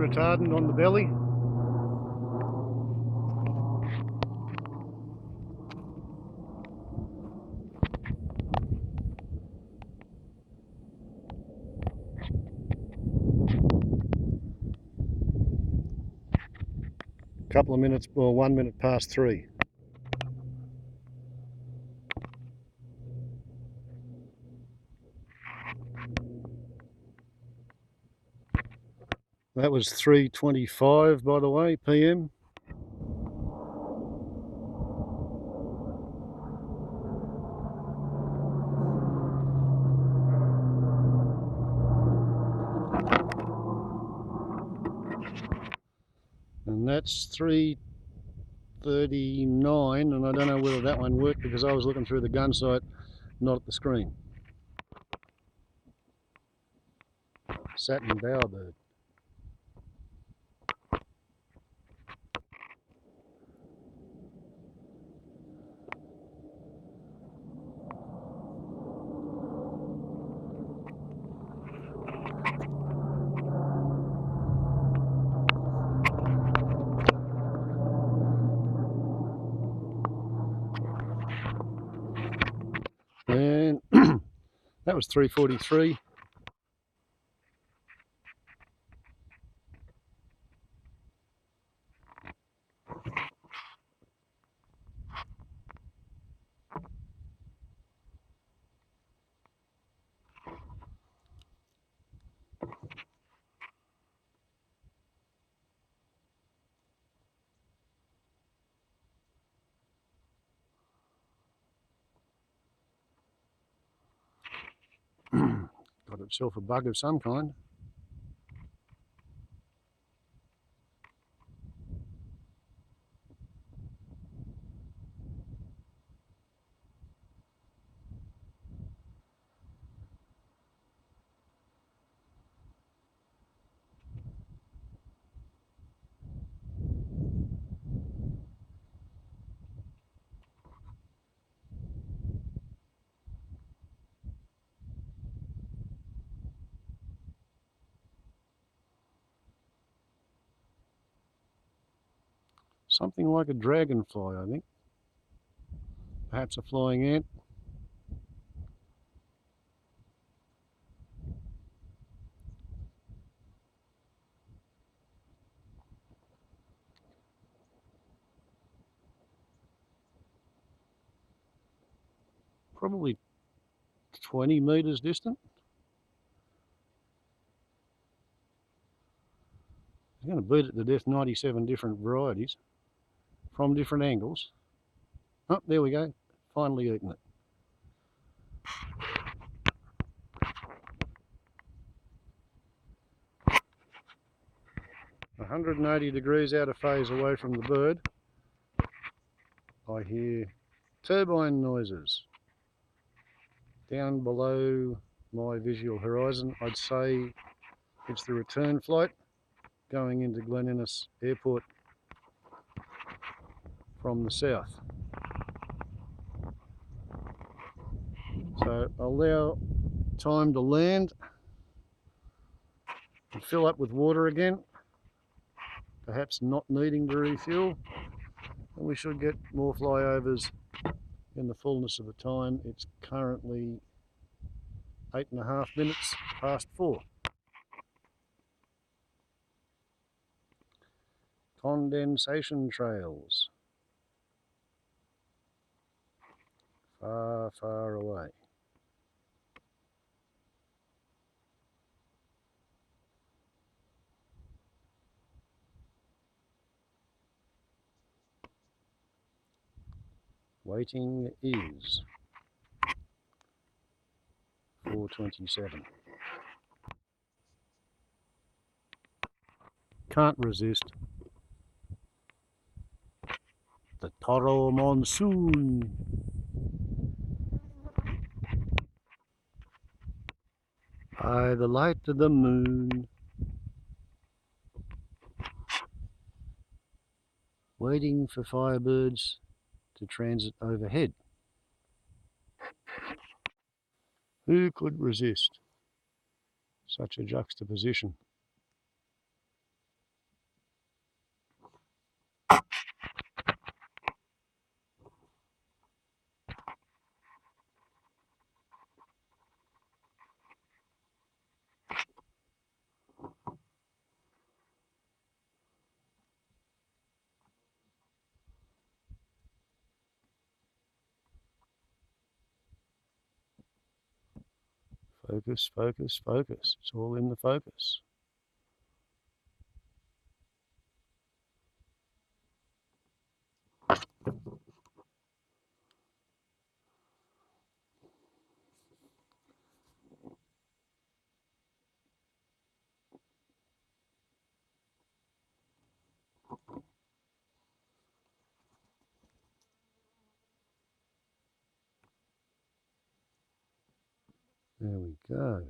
retardant on the belly. Couple of minutes, or 1 minute past 3. That was 3:25, by the way, PM. And that's 3:39, and I don't know whether that one worked because I was looking through the gun sight, not at the screen. Satin bowerbird. And that was 3:43. Got itself a bug of some kind. Something like a dragonfly, I think. Perhaps a flying ant. Probably 20 metres distant. I'm going to beat it to death, 97 different varieties from different angles. Oh, there we go. Finally eaten it. 180 degrees out of phase away from the bird. I hear turbine noises down below my visual horizon. I'd say it's the return flight going into Glen Innes Airport from the south. So allow time to land and fill up with water again, perhaps not needing to refuel, and we should get more flyovers in the fullness of the time. It's currently 8.5 minutes past 4. Condensation trails. Far, far away. Waiting is 4:27. Can't resist the Toro monsoon. By the light of the moon, waiting for Firebirds to transit overhead. Who could resist such a juxtaposition? Focus, focus, focus. It's all in the focus. There we go.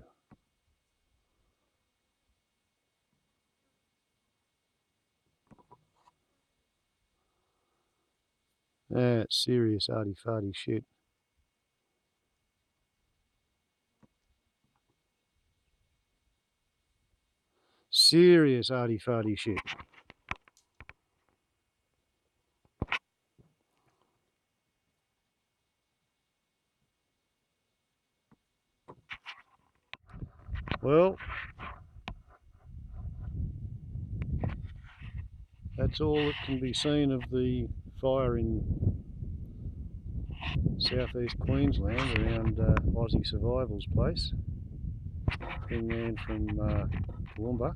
That's serious arty-farty shit. Serious arty-farty shit. Well, that's all that can be seen of the fire in southeast Queensland around Aussie Survival's place, inland from Toowoomba.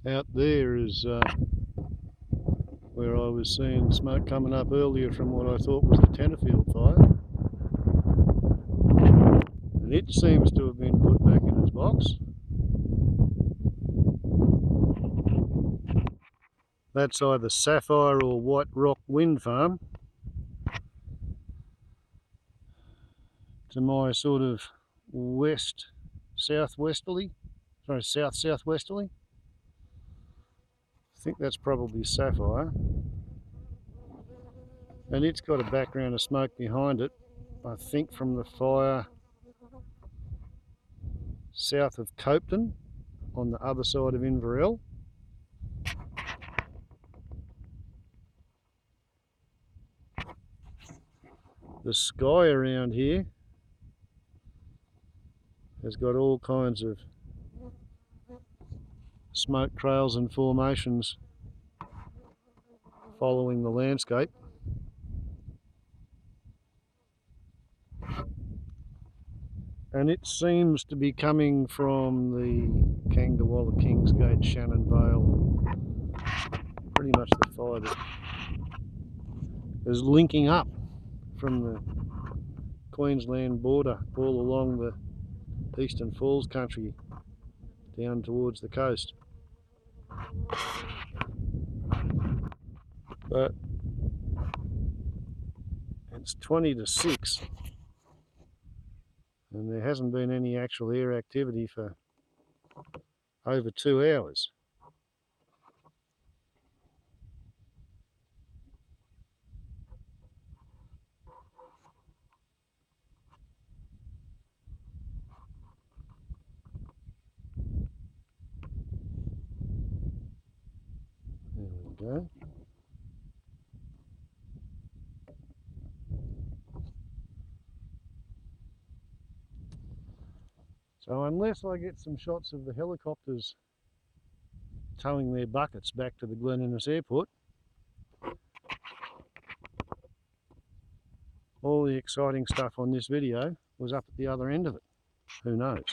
Out there is where I was seeing smoke coming up earlier from what I thought was the Tenterfield fire. And it seems to have been put back in its box. That's either Sapphire or White Rock Wind Farm. To my sort of south-southwesterly. I think that's probably Sapphire. And it's got a background of smoke behind it, I think from the fire south of Copetown on the other side of Inverell. The sky around here has got all kinds of smoke trails and formations following the landscape. And it seems to be coming from the Kangdawalla, Kingsgate, Shannon Vale, pretty much the fire that is linking up from the Queensland border all along the Eastern Falls country down towards the coast. But it's 20 to 6 and there hasn't been any actual air activity for over 2 hours. There we go. So unless I get some shots of the helicopters towing their buckets back to the Glen Innes Airport, all the exciting stuff on this video was up at the other end of it. Who knows?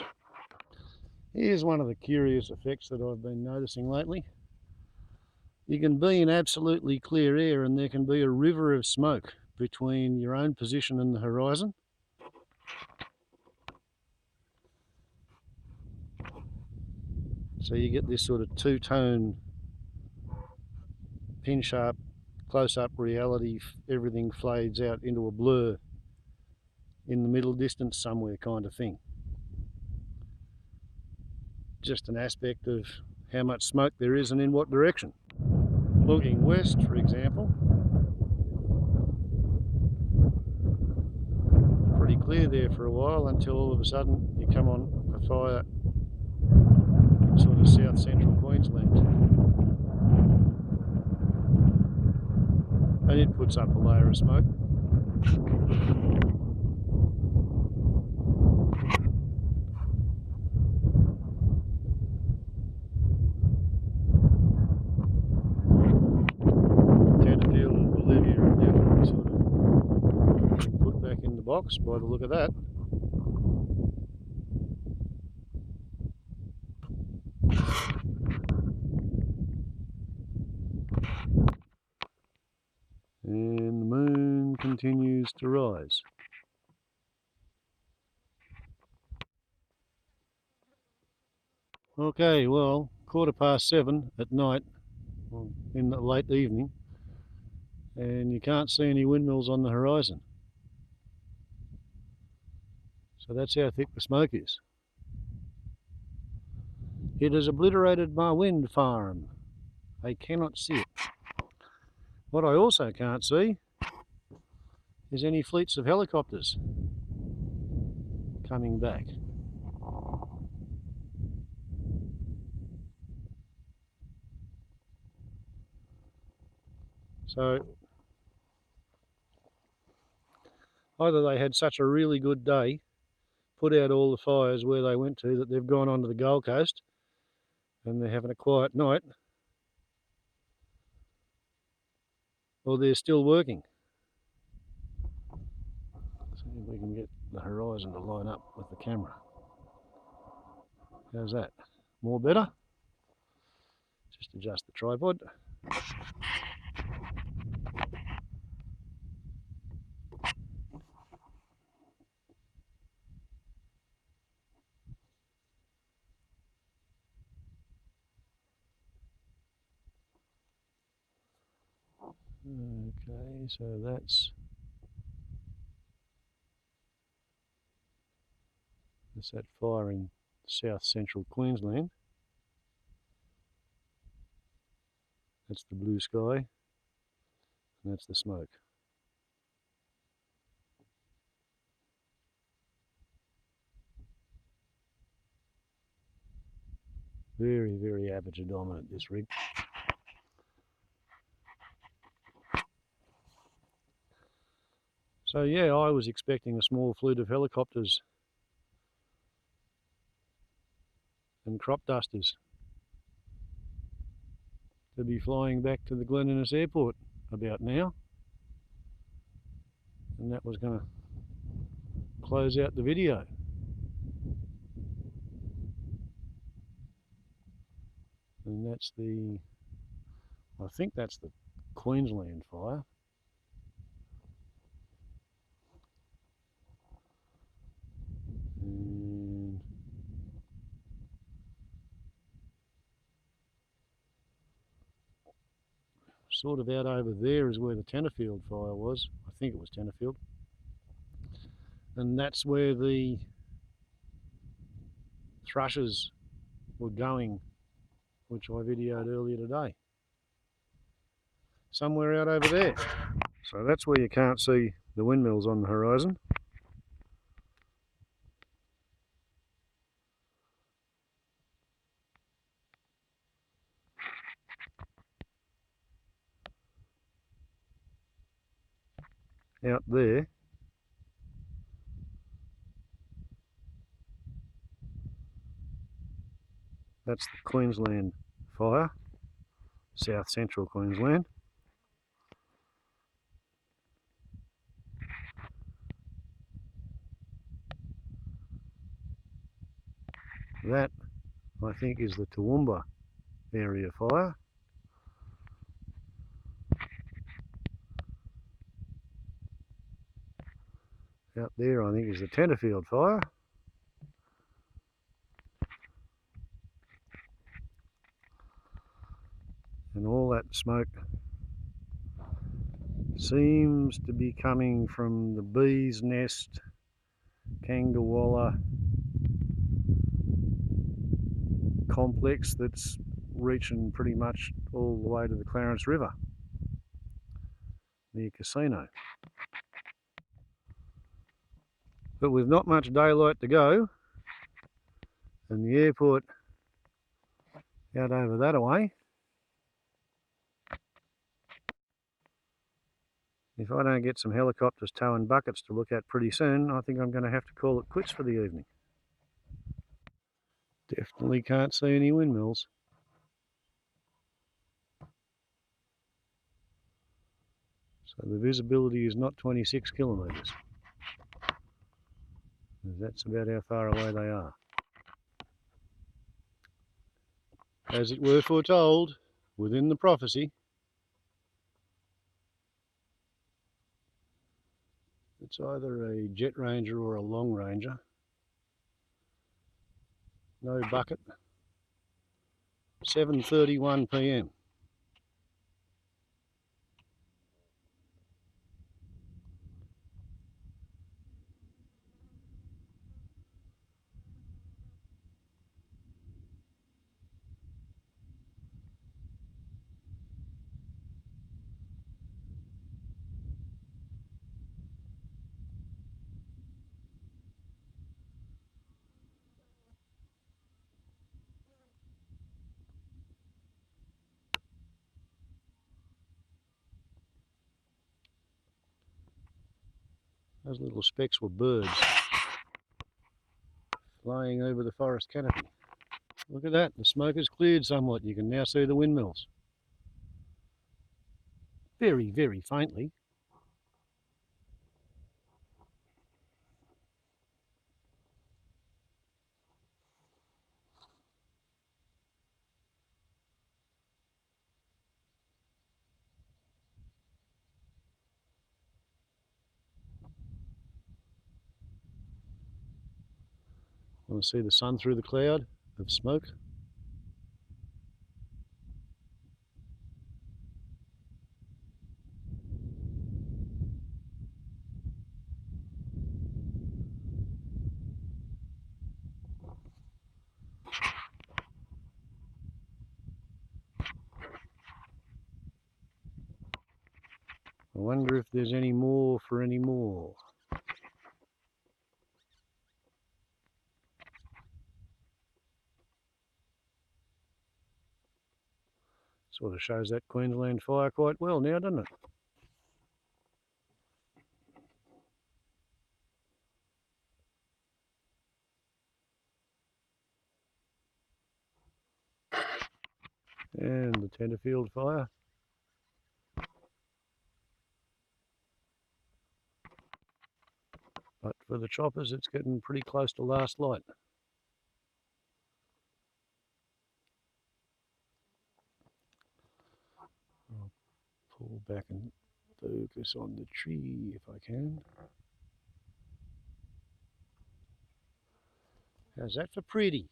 Here's one of the curious effects that I've been noticing lately. You can be in absolutely clear air and there can be a river of smoke between your own position and the horizon. So you get this sort of two-tone, pin-sharp, close-up reality, everything fades out into a blur in the middle distance somewhere kind of thing. Just an aspect of how much smoke there is and in what direction. Looking west, for example, pretty clear there for a while until all of a sudden you come on a fire in sort of south-central Queensland. And it puts up a layer of smoke. Tenterfield and Bolivia are definitely sort of put back in the box by the look of that. continues to rise. Okay, well, 7:15 at night, in the late evening, and you can't see any windmills on the horizon. So that's how thick the smoke is. It has obliterated my wind farm. I cannot see it. What I also can't see is any fleets of helicopters coming back. So either they had such a really good day, put out all the fires where they went to, that they've gone onto the Gold Coast and they're having a quiet night, or they're still working. See if we can get the horizon to line up with the camera. How's that? More better? Just adjust the tripod. Okay, so that's that fire in south central Queensland. That's the blue sky, and that's the smoke. Very, very aperture dominant, this rig. So yeah, I was expecting a small fleet of helicopters and crop dusters to be flying back to the Glen Innes Airport about now, and that was going to close out the video. And that's the, I think that's the Queensland fire. And sort of out over there is where the Tenterfield fire was. I think it was Tenterfield. And that's where the thrushes were going, which I videoed earlier today. Somewhere out over there. So that's where you can't see the windmills on the horizon. Out there, that's the Queensland fire, south central Queensland. That, I think, is the Toowoomba area fire. Out there, I think, is the Tenterfield fire. And all that smoke seems to be coming from the Bee's Nest, Kangawalla complex that's reaching pretty much all the way to the Clarence River near Casino. But with not much daylight to go, and the airport out over that away, if I don't get some helicopters towing buckets to look at pretty soon, I think I'm going to have to call it quits for the evening. Definitely can't see any windmills. So the visibility is not 26 kilometres. That's about how far away they are. As it were foretold within the prophecy, It's either a Jet Ranger or a Long Ranger. No bucket. 7:31 p.m. Those little specks were birds flying over the forest canopy. Look at that, the smoke has cleared somewhat. You can now see the windmills. Very, very faintly. Want to see the sun through the cloud of smoke? I wonder if there's any more for any more. Sort of shows that Queensland fire quite well now, doesn't it? And the Tenterfield fire. But for the choppers, it's getting pretty close to last light. I'll pull back and focus on the tree if I can. How's that for pretty?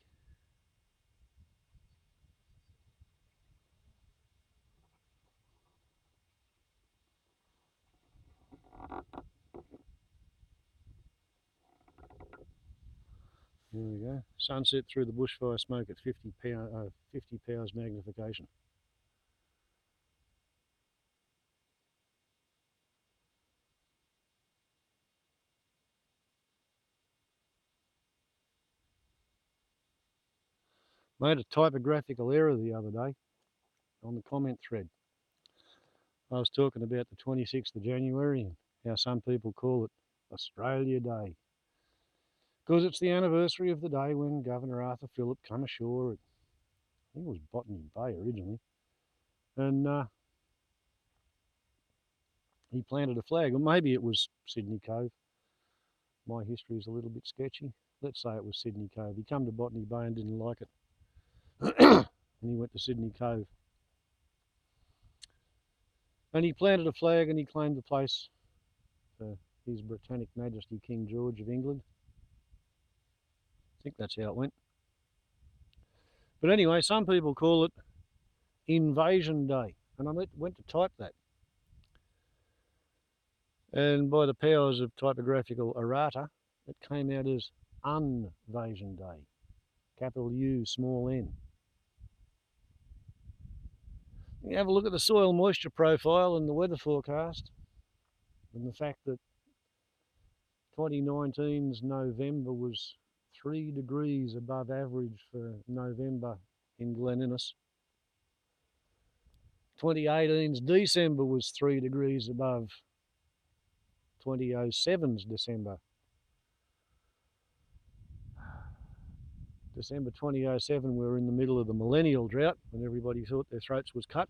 There we go. Sunset through the bushfire smoke at 50 powers magnification. Made a typographical error the other day on the comment thread. I was talking about the 26th of January and how some people call it Australia Day, because it's the anniversary of the day when Governor Arthur Phillip come ashore at, I think it was Botany Bay originally, and he planted a flag, or maybe it was Sydney Cove. My history is a little bit sketchy. Let's say it was Sydney Cove. He come to Botany Bay and didn't like it, and he went to Sydney Cove. And he planted a flag and he claimed the place for His Britannic Majesty King George of England. I think that's how it went. But anyway, some people call it Invasion-Day, and I went to type that. And by the powers of typographical errata, it came out as Unvasion-Day, capital U, small n. You have a look at the soil moisture profile and the weather forecast, and the fact that 2019's November was 3 degrees above average for November in Glen Innes. 2018's December was 3 degrees above 2007's December. December 2007, we were in the middle of the millennial drought when everybody thought their throats was cut.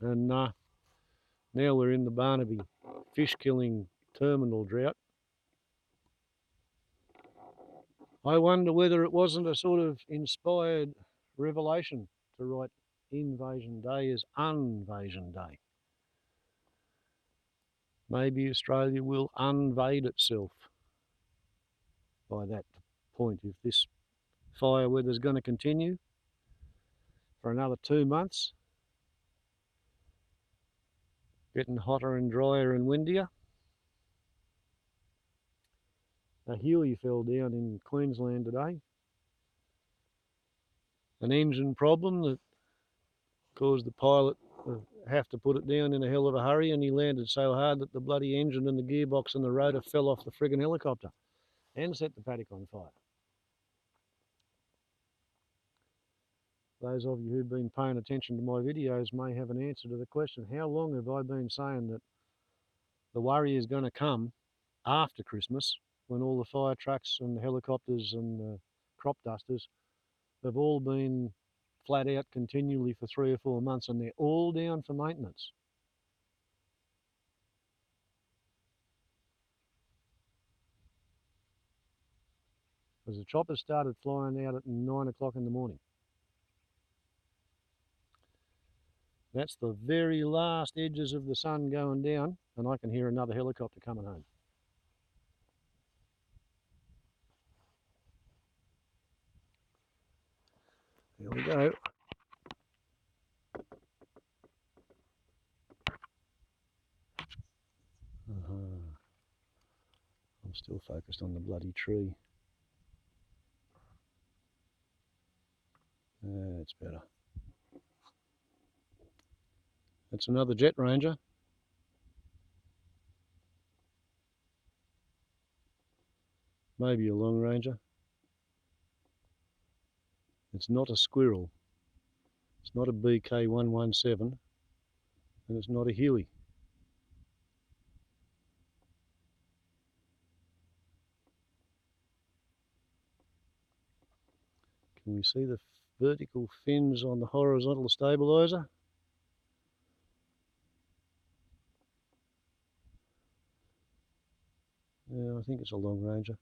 And now we're in the Barnaby fish killing terminal drought. I wonder whether it wasn't a sort of inspired revelation to write Invasion Day as Unvasion Day. maybe Australia will unvade itself by that point. If this fire weather's going to continue for another 2 months, getting hotter and drier and windier. A Huey fell down in Queensland today. An engine problem that caused the pilot to have to put it down in a hell of a hurry, and he landed so hard that the bloody engine and the gearbox and the rotor fell off the friggin' helicopter and set the paddock on fire. Those of you who've been paying attention to my videos may have an answer to the question, how long have I been saying that the worry is going to come after Christmas, when all the fire trucks and the helicopters and the crop dusters have all been flat out continually for 3 or 4 months, and they're all down for maintenance? Because the choppers started flying out at 9 o'clock in the morning. That's the very last edges of the sun going down, and I can hear another helicopter coming home. Here we go. I'm still focused on the bloody tree. That's better. That's another Jet Ranger. Maybe a Long Ranger. It's not a Squirrel. It's not a BK117. And it's not a Huey. Can we see the vertical fins on the horizontal stabilizer? Yeah, I think it's a Long Ranger.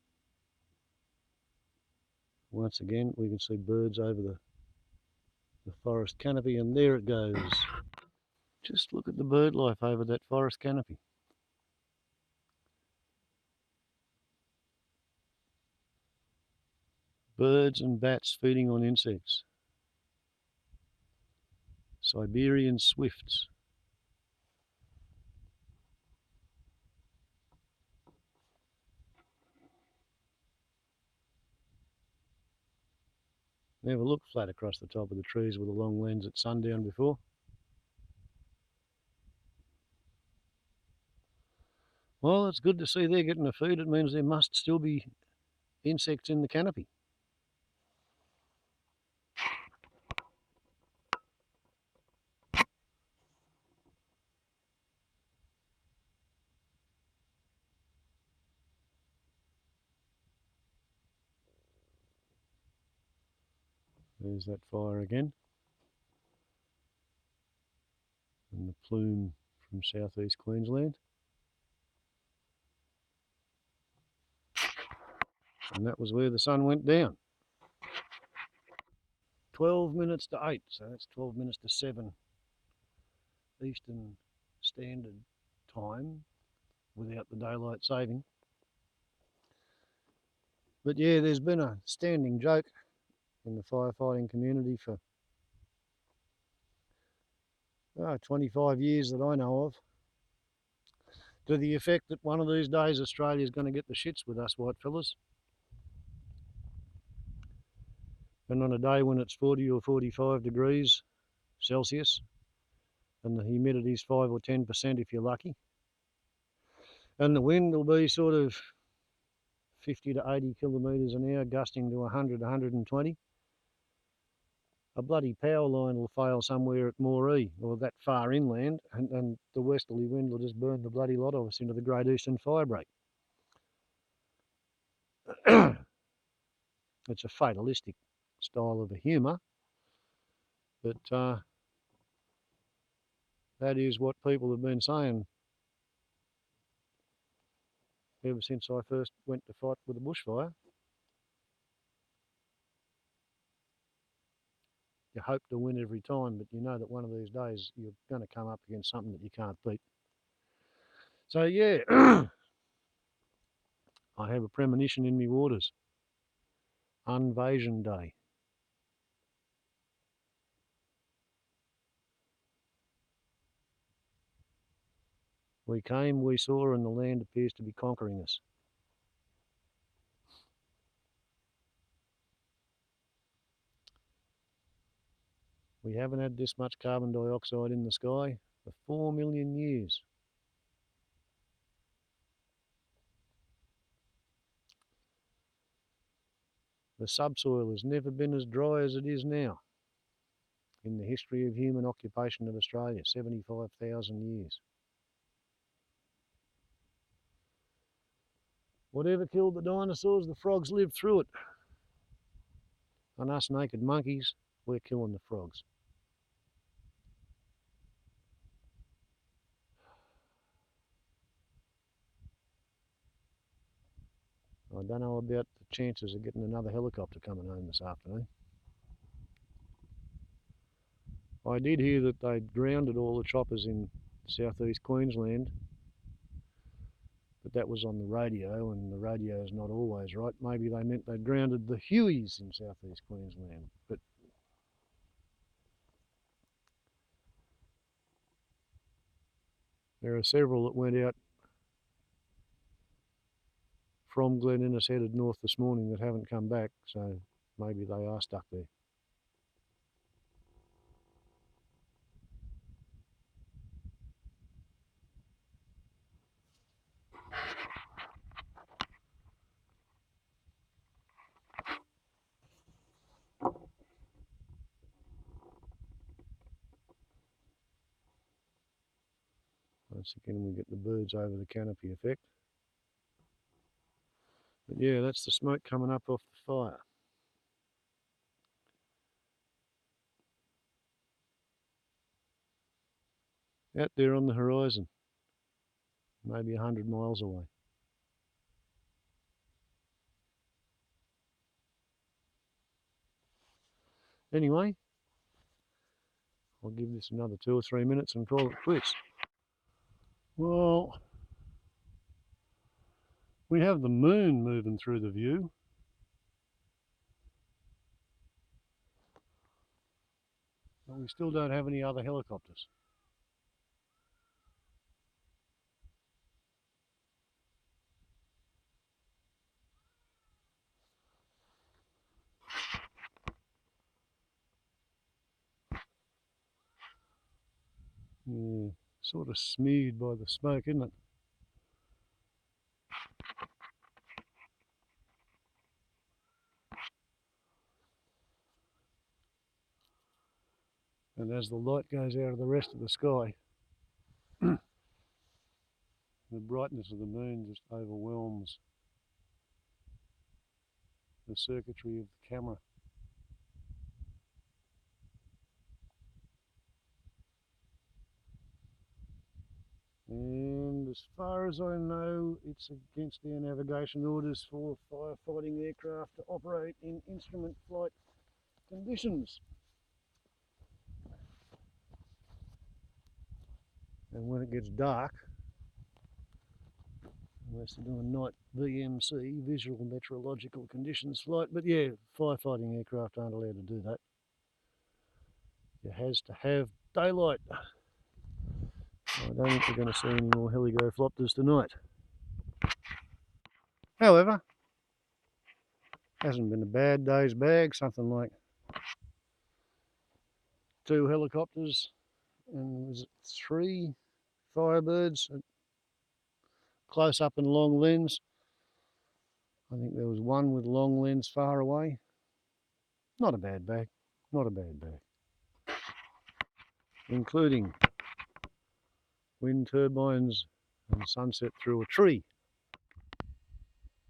Once again, we can see birds over the forest canopy, and there it goes. Just look at the bird life over that forest canopy. Birds and bats feeding on insects. Siberian swifts. Never looked flat across the top of the trees with a long lens at sundown before. Well, it's good to see they're getting a feed. It means there must still be insects in the canopy. There's that fire again. And the plume from southeast Queensland. And that was where the sun went down. 12 minutes to 8, so that's 12 minutes to 7 Eastern Standard Time without the daylight saving. But yeah, there's been a standing joke in the firefighting community for 25 years that I know of, to the effect that one of these days Australia's going to get the shits with us white fellas. And on a day when it's 40 or 45 degrees Celsius and the humidity's 5 or 10% if you're lucky, and the wind will be sort of 50 to 80 kilometres an hour, gusting to 100, 120, a bloody power line will fail somewhere at Moree or that far inland, and the westerly wind will just burn the bloody lot of us into the Great Eastern Firebreak. It's a fatalistic style of a humour, but that is what people have been saying ever since I first went to fight with a bushfire. You hope to win every time, but you know that one of these days you're going to come up against something that you can't beat. So yeah, I have a premonition in me waters. Unvasion-Day. We came, we saw, and the land appears to be conquering us. We haven't had this much carbon dioxide in the sky for 4 million years. The subsoil has never been as dry as it is now in the history of human occupation of Australia, 75,000 years. Whatever killed the dinosaurs, the frogs lived through it. And us naked monkeys, we're killing the frogs. I don't know about the chances of getting another helicopter coming home this afternoon. I did hear that they'd grounded all the choppers in southeast Queensland, but that was on the radio, and the radio is not always right. Maybe they meant they'd grounded the Hueys in southeast Queensland, but there are several that went out from Glen Innes headed north this morning that haven't come back, so maybe they are stuck there. Once again, we get the birds over the canopy effect. But yeah, that's the smoke coming up off the fire. Out there on the horizon, maybe 100 miles away. Anyway, I'll give this another 2 or 3 minutes and call it quits. Well, we have the moon moving through the view. But we still don't have any other helicopters. Yeah, sort of smeared by the smoke, isn't it? And as the light goes out of the rest of the sky, the brightness of the moon just overwhelms the circuitry of the camera. And as far as I know, it's against our navigation orders for firefighting aircraft to operate in instrument flight conditions. And when it gets dark, unless they're doing night VMC, visual meteorological conditions flight, but yeah, firefighting aircraft aren't allowed to do that. It has to have daylight. I don't think we're going to see any more helicopters tonight. However, hasn't been a bad day's bag, something like 2 helicopters and was it 3 Firebirds, close up and long lens. I think there was 1 with long lens far away. Not a bad bag, not a bad bag. Including wind turbines and sunset through a tree.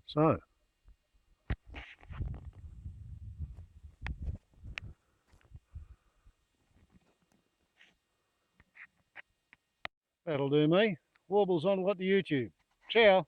So, that'll do me. Warbles on what to YouTube. Ciao.